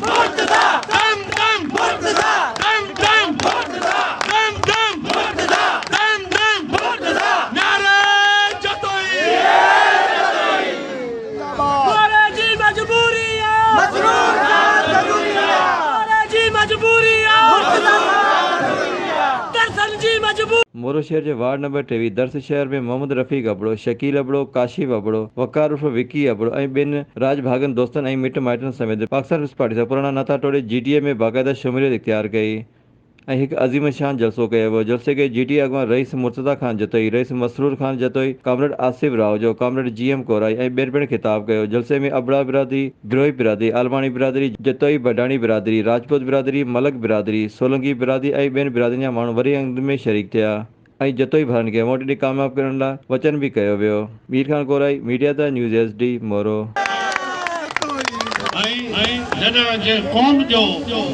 Murtaza, dum dum Murtaza, dum dum Murtaza, dum dum Murtaza, dum dum Murtaza. Nara Jatoi. Maraji majburi hai. Masroor khan zaruri hai. Maraji majburi hai. Murtaza Tarhan ji majburi. मोरो शहर के ward number 23 दर्स शहर में मोहम्मद रफ़ीक अबड़ो, शकील अबड़ो, काशिफ अबड़ो, वकार उर्फ विकी अबड़ो ऐं ॿिनि राजभागन दोस्तनि ऐं मिट माइटनि समेत पाकिस्तान पीपल्स पार्टी सां पुराणा नाता टोड़े GTA में बाक़ाइदा शमूलियत इख्तियार कई ऐं हिकु अज़ीम शान जलसो कयो वियो। जलसे खे GTA अॻवान rice Murtaza Khan Jatoi, rice Masroor Khan Jatoi, comrade Asif Rao जो, कॉमरेड GM कोराई ऐं ॿियनि पिणु ख़िताब कयो। जलसे में अबड़ा बिरादरी, गिरोही बिरादरी, आलमाणी बिरादरी, जतोई बडाणी बिरादरी, राजपूत बिरादरी, मलक बिरादरी, सोलंकी बिरादरी ऐं ॿियनि बिरादरियुनि जा माण्हू वरी अंग में शरीक थिया ऐं जतोई भाउरनि खे वोट ॾेई कामयाब करण लाइ वचन बि कयो वियो। मीर खान कोराई, मीडियाज़ा न्यूज़ SD मोरो। जॾहिं जे क़ौम जो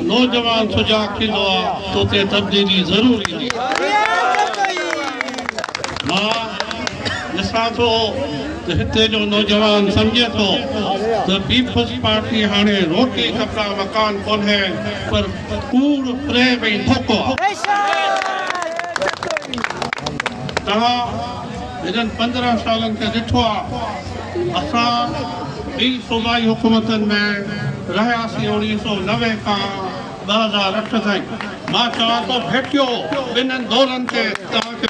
नौजवान सुजाग थींदो आहे त उते तब्दीली ज़रूरी आहे। मां ॾिसां थो त हिते जो नौजवान सम्झे थो त पीपल्स पार्टी हाणे रोटी कपिड़ा मकान कोन्हे पर कूड़ फ़रेब ऐं धोखो आहे। तव्हां हिननि 15 सालनि खे ॾिठो आहे असां ॿी सूबाई हुकूमतनि में रहियासीं 1990 खां 2008 ताईं। मां चवां थो भेटियो ॿिन्हिनि दौरनि खे तव्हांखे